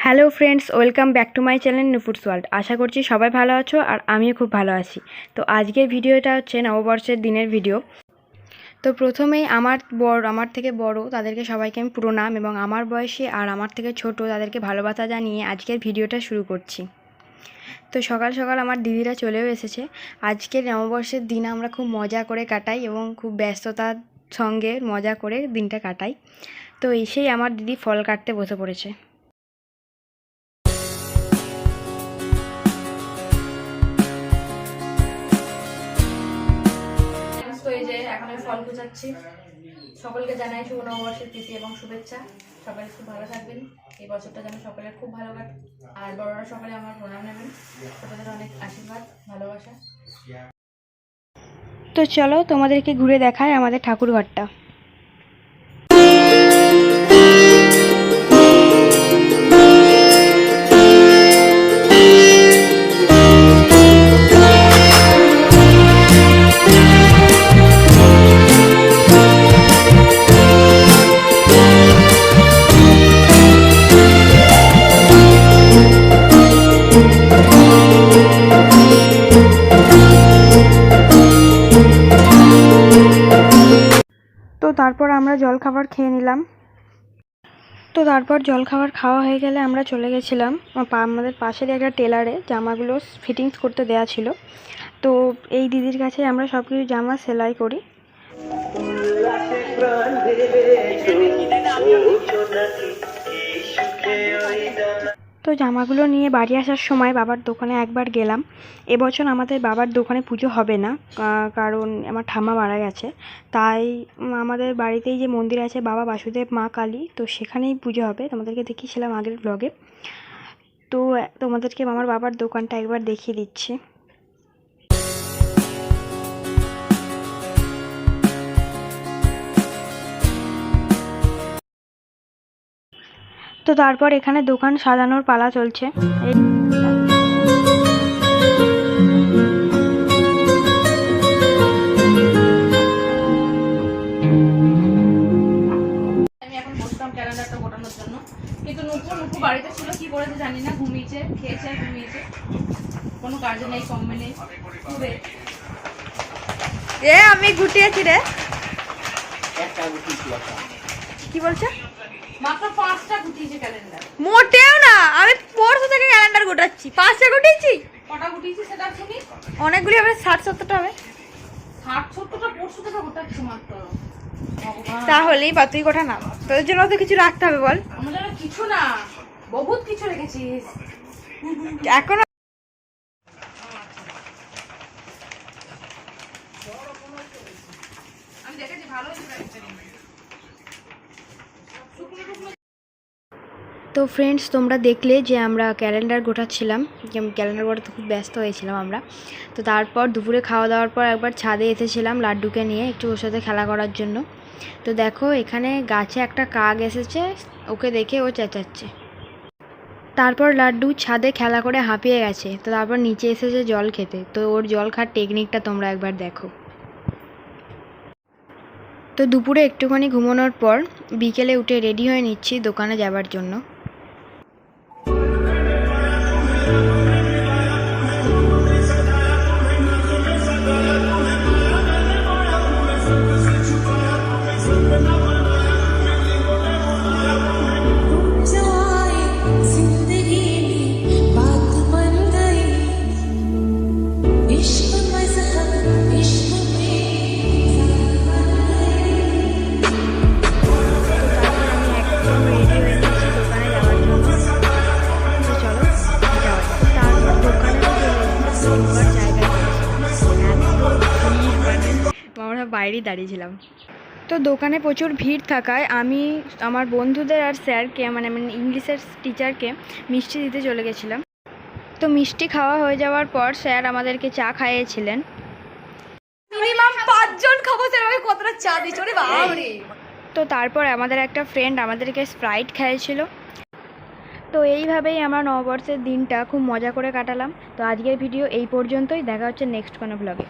Hello friends, welcome back to my channel Nupur's world. আশা করছি সবাই ভালো আছো আর আমিও খুব ভালো আছি। তো আজকের ভিডিওটা হচ্ছে নববর্ষের দিনের ভিডিও। তো প্রথমেই আমার থেকে বড় তাদেরকে সবাইকে আমি প্রণাম, এবং আমার বয়সী আর আমার থেকে ছোট তাদেরকে ভালোবাসা জানিয়ে আজকের ভিডিওটা শুরু করছি। তো সকাল সকাল আমার দিদিরা চলেও এসেছে। আজকের নববর্ষের দিন আমরা খুব মজা করে কাটাই এবং খুব ব্যস্ততার সঙ্গে মজা করে দিনটা কাটাই। তো এসেই আমার দিদি ফল কাটতে বসে পড়েছে। তো এই যে এখন আমি ফল গোছাচ্ছি। সকলকে জানাই শুভ নববর্ষের প্রীতি এবং শুভেচ্ছা। সবাই খুব ভালো থাকবেন, এই বছরটা যেন সকলের খুব ভালো কাটে। আর বড়রা সকলে আমার প্রণাম নেবেন, ছোটদের অনেক আশীর্বাদ ভালোবাসা। তো চলো তোমাদেরকে ঘুরে দেখাই আমাদের ঠাকুর ঘরটা। তো তারপর আমরা জলখাবার খেয়ে নিলাম। তো তারপর জলখাবার খাওয়া হয়ে গেলে আমরা চলে গেছিলাম আমাদের পাশের একটা টেলারে জামাগুলো ফিটিংস করতে দেয়া ছিল। তো এই দিদির কাছে আমরা সব কিছু জামা সেলাই করি। তো জামাগুলো নিয়ে বাড়ি আসার সময় বাবার দোকানে একবার গেলাম। এবছর আমাদের বাবার দোকানে পুজো হবে না, কারণ আমার ঠাম্মা মারা গেছে। তাই আমাদের বাড়িতেই যে মন্দির আছে বাবা বাসুদেব মা কালী, তো সেখানেই পুজো হবে। তোমাদেরকে দেখিয়েছিলাম আগের ব্লগে। তো তোমাদেরকে আমার বাবার দোকানটা একবার দেখিয়ে দিচ্ছি। তো তারপর এখানে দোকান সাজানোর পালা চলছে। আমি এখন বসলাম ক্যালেন্ডারটা গোটানোর জন্য, কিন্তু নুপু বাড়িতে ছিল, কি করেছে জানি না, ঘুমিয়েছে, খেয়েছে আর ঘুমিয়েছে, কোনো কাজে নেই, কমে নেই। আমি গুটিয়েছি রে। কি বলছে? মাত্র 5টা গুটিয়েছে ক্যালেন্ডার। মোটেও না, আমি পরশু থেকে ক্যালেন্ডার গোটাচ্ছি। 5টা গুটিয়েছি। কটা গুটিয়েছি সেটা শুনি। অনেকগুলি হবে, 60-70টা হবে। 60-70টা পরশু থেকে গোটাচ্ছি মাত্র। তাহলেই বা তুই গোটা না, তোদের জন্য তো কিছু রাখতে হবে বল। আমার জন্য কিছু না, বহুত কিছু রেখেছিস এখনো। আমি দেখেছি ভালো হয়েছে। তো ফ্রেন্ডস, তোমরা দেখলে যে আমরা ক্যালেন্ডার গোটাচ্ছিলাম, ক্যালেন্ডার গোটাতে খুব ব্যস্ত হয়েছিলাম আমরা। তো তারপর দুপুরে খাওয়া দাওয়ার পর একবার ছাদে এসেছিলাম লাড্ডুকে নিয়ে একটু ওর সাথে খেলা করার জন্য। তো দেখো এখানে গাছে একটা কাক এসেছে, ওকে দেখে ও চেঁচাচ্ছে। তারপর লাড্ডু ছাদে খেলা করে হাঁপিয়ে গেছে, তো তারপর নিচে এসেছে জল খেতে। তো ওর জল খাওয়ার টেকনিকটা তোমরা একবার দেখো। তো দুপুরে একটুখানি ঘুমানোর পর বিকেলে উঠে রেডি হয়ে নিচ্ছি দোকানে যাবার জন্য। আমরা বাইরেই দাঁড়িয়েছিলাম। তো দোকানে প্রচুর ভিড় থাকায় আমি আমার বন্ধুদের আর স্যারকে মানে ইংলিশের টিচারকে মিষ্টি দিতে চলে গেছিলাম। তো মিষ্টি খাওয়া হয়ে যাওয়ার পর স্যার আমাদেরকে চা খাইয়েছিলেন। মিনিমাম 5 জন খাবো, স্যার কতটা চা দিয়েছে রে বাবা রে। তো তারপর আমাদের একটা ফ্রেন্ড আমাদেরকে স্প্রাইট খাইয়েছিল। তো এইভাবেই আমরা নববর্ষের দিনটা খুব মজা করে কাটালাম। তো আজকের ভিডিও এই পর্যন্তই, দেখা হচ্ছে নেক্সট কোনো ব্লগে।